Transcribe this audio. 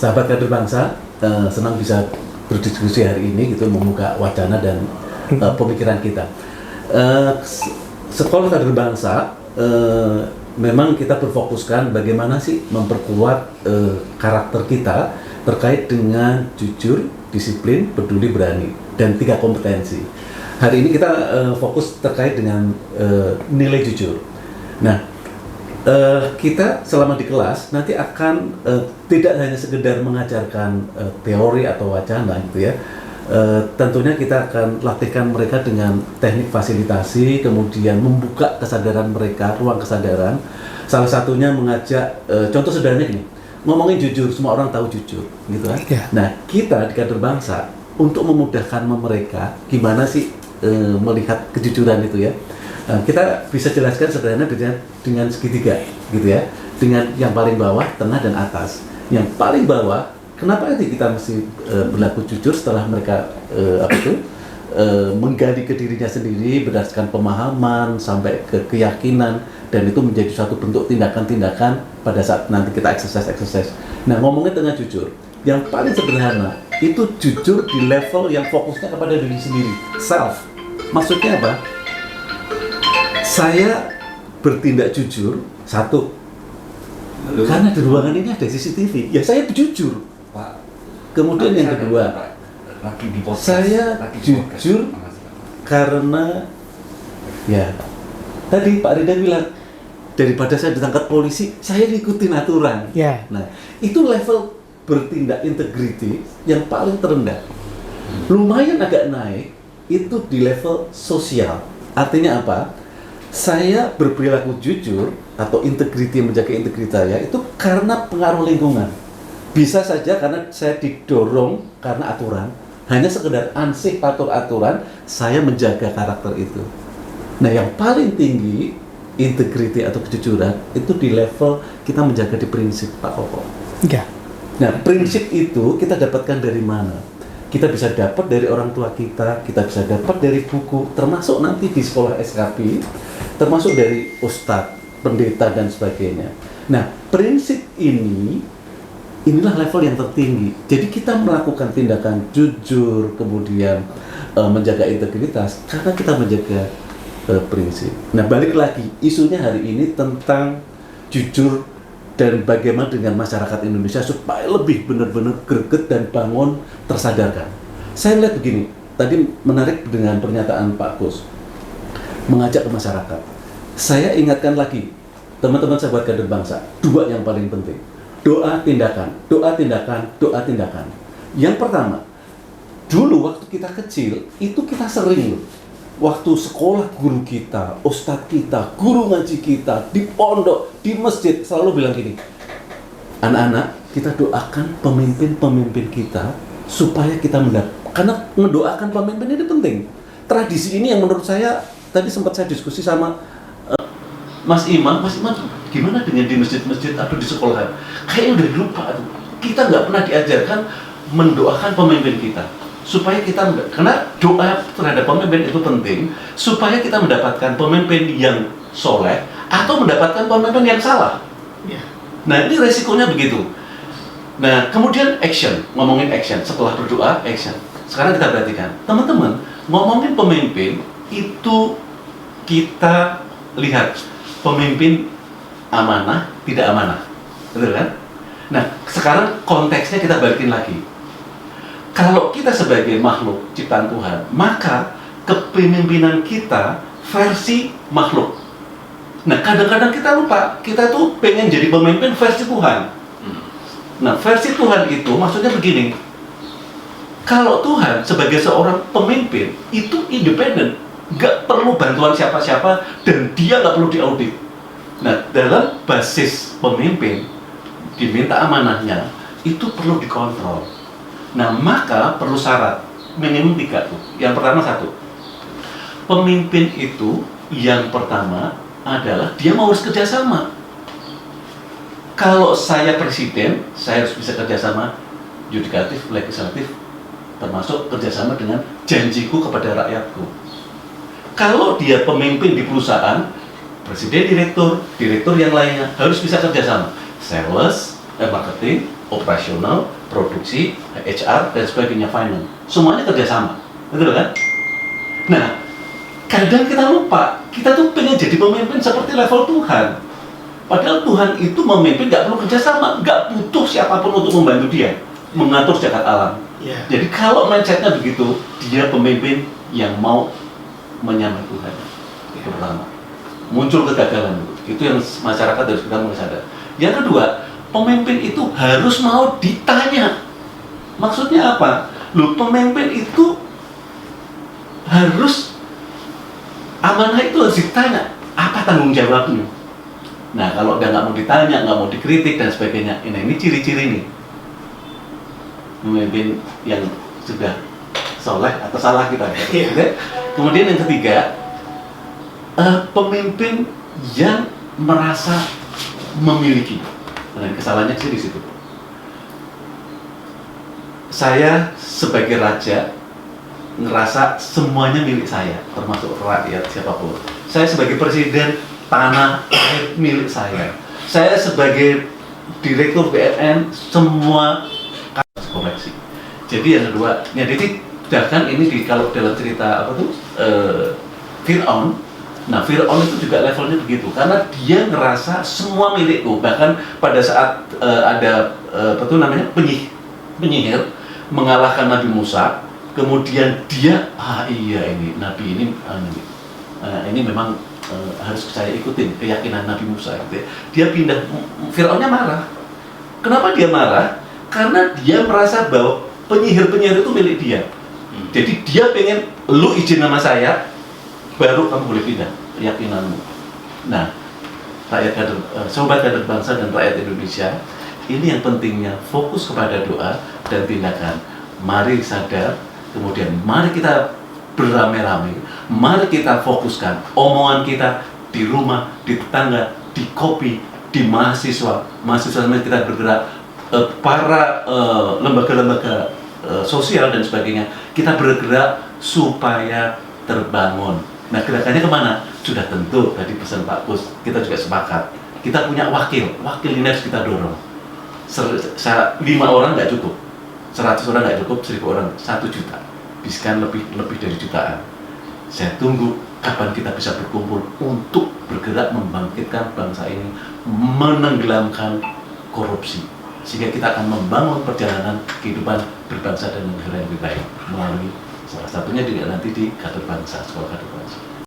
Sahabat kader bangsa, senang bisa berdiskusi hari ini gitu, membuka wacana dan pemikiran kita. Sekolah kader bangsa memang kita berfokuskan bagaimana sih memperkuat karakter kita terkait dengan jujur, disiplin, peduli, berani, dan 3 kompetensi. Hari ini kita fokus terkait dengan nilai jujur. Nah, kita selama di kelas nanti akan tidak hanya sekedar mengajarkan teori atau wacana gitu ya. Tentunya kita akan latihkan mereka dengan teknik fasilitasi, kemudian membuka kesadaran mereka, ruang kesadaran. Salah satunya mengajak, contoh sederhananya gini, ngomongin jujur, semua orang tahu jujur gitu kan. Nah, kita di kader bangsa untuk memudahkan mereka gimana sih melihat kejujuran itu ya. Kita bisa jelaskan sederhana dengan segitiga gitu ya, dengan yang paling bawah, tengah, dan atas. Yang paling bawah, kenapa nanti kita mesti berlaku jujur setelah mereka menggali ke dirinya sendiri berdasarkan pemahaman sampai ke keyakinan, dan itu menjadi suatu bentuk tindakan-tindakan pada saat nanti kita exercise. Nah, ngomongnya tengah jujur, yang paling sederhana itu jujur di level yang fokusnya kepada diri sendiri, self. Maksudnya apa? Saya bertindak jujur, satu, karena di ruangan ini ada CCTV, ya saya jujur. Pak, kemudian yang kedua, saya jujur karena, ya, tadi Pak Rida bilang, daripada saya ditangkap polisi, saya ngikutin aturan. Yeah. Nah, itu level bertindak integriti yang paling terendah. Lumayan agak naik, itu di level sosial. Artinya apa? Saya berperilaku jujur atau integriti, menjaga integritas saya itu karena pengaruh lingkungan. Bisa saja karena saya didorong karena aturan, hanya sekedar ansih patuh aturan, saya menjaga karakter itu. Nah, yang paling tinggi integriti atau kejujuran itu di level kita menjaga di prinsip, Pak Koko. Ya. Nah, prinsip itu kita dapatkan dari mana? Kita bisa dapat dari orang tua kita bisa dapat dari buku, termasuk nanti di sekolah SKP, termasuk dari ustadz, pendeta, dan sebagainya. Nah, prinsip inilah level yang tertinggi. Jadi kita melakukan tindakan jujur, kemudian menjaga integritas, karena kita menjaga prinsip. Nah, balik lagi, isunya hari ini tentang jujur dan bagaimana dengan masyarakat Indonesia supaya lebih benar-benar greget dan bangun, tersadarkan. Saya lihat begini, tadi menarik dengan pernyataan Pak Kus, mengajak ke masyarakat. Saya ingatkan lagi, teman-teman sahabat kader bangsa, 2 yang paling penting. Doa, tindakan, doa, tindakan, doa, tindakan. Yang pertama, dulu waktu kita kecil, itu kita sering loh. Waktu sekolah guru kita, ustadz kita, guru ngaji kita, di pondok, di masjid, selalu bilang gini, anak-anak, kita doakan pemimpin-pemimpin kita supaya kita karena mendoakan pemimpin ini penting. Tradisi ini yang menurut saya, tadi sempat saya diskusi sama Mas Imam, gimana dengan di masjid-masjid atau di sekolahan? Kayaknya udah lupa tuh. Kita nggak pernah diajarkan mendoakan pemimpin kita. Supaya kita, karena doa terhadap pemimpin itu penting, supaya kita mendapatkan pemimpin yang soleh atau mendapatkan pemimpin yang salah. Yeah. Nah, ini resikonya begitu. Nah, kemudian action, ngomongin action, setelah berdoa, action. Sekarang kita perhatikan, teman-teman, ngomongin pemimpin itu kita lihat pemimpin amanah, tidak amanah, betul kan? Nah, sekarang konteksnya kita balikin lagi. Kalau kita sebagai makhluk ciptaan Tuhan, maka kepemimpinan kita versi makhluk. Nah, kadang-kadang kita lupa, kita tuh pengen jadi pemimpin versi Tuhan. Nah, versi Tuhan itu maksudnya begini, kalau Tuhan sebagai seorang pemimpin, itu independen, nggak perlu bantuan siapa-siapa, dan dia nggak perlu diaudit. Nah, dalam basis pemimpin, diminta amanahnya, itu perlu dikontrol. Nah, maka perlu syarat minimum 3 tuh. Yang pertama 1, pemimpin itu yang pertama adalah dia mau harus kerjasama. Kalau saya presiden, saya harus bisa kerjasama yudikatif, legislatif, termasuk kerjasama dengan janjiku kepada rakyatku. Kalau dia pemimpin di perusahaan, presiden, direktur yang lainnya harus bisa kerjasama. Sales, marketing, operasional, produksi, HR, dan sebagainya, finance. Semuanya kerjasama, betul kan? Nah, kadang kita lupa, kita tuh pengen jadi pemimpin seperti level Tuhan. Padahal Tuhan itu memimpin nggak perlu kerjasama, nggak butuh siapapun untuk membantu dia mengatur jagat alam. Yeah. Jadi kalau mindsetnya begitu, dia pemimpin yang mau menyamai Tuhan. Itu pertama. Muncul kegagalan itu yang masyarakat harus kita mulai sadar. Yang kedua, pemimpin itu harus mau ditanya. Maksudnya apa? Loh, pemimpin itu harus amanah itu harus ditanya. Apa tanggung jawabnya? Nah, kalau dia nggak mau ditanya, nggak mau dikritik dan sebagainya, ini ciri-ciri nih pemimpin yang sudah soleh atau salah kita. Yeah. Kemudian yang ketiga, pemimpin yang merasa memiliki. Nah, kesalahannya sih di situ. Saya sebagai raja ngerasa semuanya milik saya, termasuk rakyat siapapun. Saya sebagai presiden, tanah air milik saya. Saya sebagai direktur BNN, semua koleksi. Jadi yang kedua, ya jadi bahkan ini kalau dalam cerita apa tuh Fir'aun. Nah, Fir'aun itu juga levelnya begitu, karena dia ngerasa semua milikku. Bahkan pada saat ada apa tuh namanya penyihir mengalahkan Nabi Musa, kemudian dia iya ini Nabi ini memang harus saya ikutin keyakinan Nabi Musa. Gitu ya. Dia pindah, Fir'aunnya marah. Kenapa dia marah? Karena dia merasa bahwa penyihir-penyihir itu milik dia. Jadi dia pengen, lu izin nama saya, baru kamu boleh pindah keyakinanmu. Nah, sobat kader bangsa dan rakyat Indonesia, ini yang pentingnya fokus kepada doa dan tindakan. Mari sadar, kemudian mari kita beramai-ramai, mari kita fokuskan omongan kita di rumah, di tetangga, di kopi, di mahasiswa kita bergerak, para lembaga-lembaga sosial dan sebagainya, kita bergerak supaya terbangun. Nah, gerakannya kemana? Sudah tentu tadi pesan Pak Kus, kita juga sepakat. Kita punya wakil ini harus kita dorong. 5 orang nggak cukup, 100 orang nggak cukup, 1000 orang, 1 juta. Biskan lebih dari jutaan. Saya tunggu kapan kita bisa berkumpul untuk bergerak membangkitkan bangsa ini, menenggelamkan korupsi, sehingga kita akan membangun perjalanan kehidupan berbangsa dan negara yang lebih baik melalui salah satunya juga nanti di Kader Bangsa, Sekolah Kader Bangsa.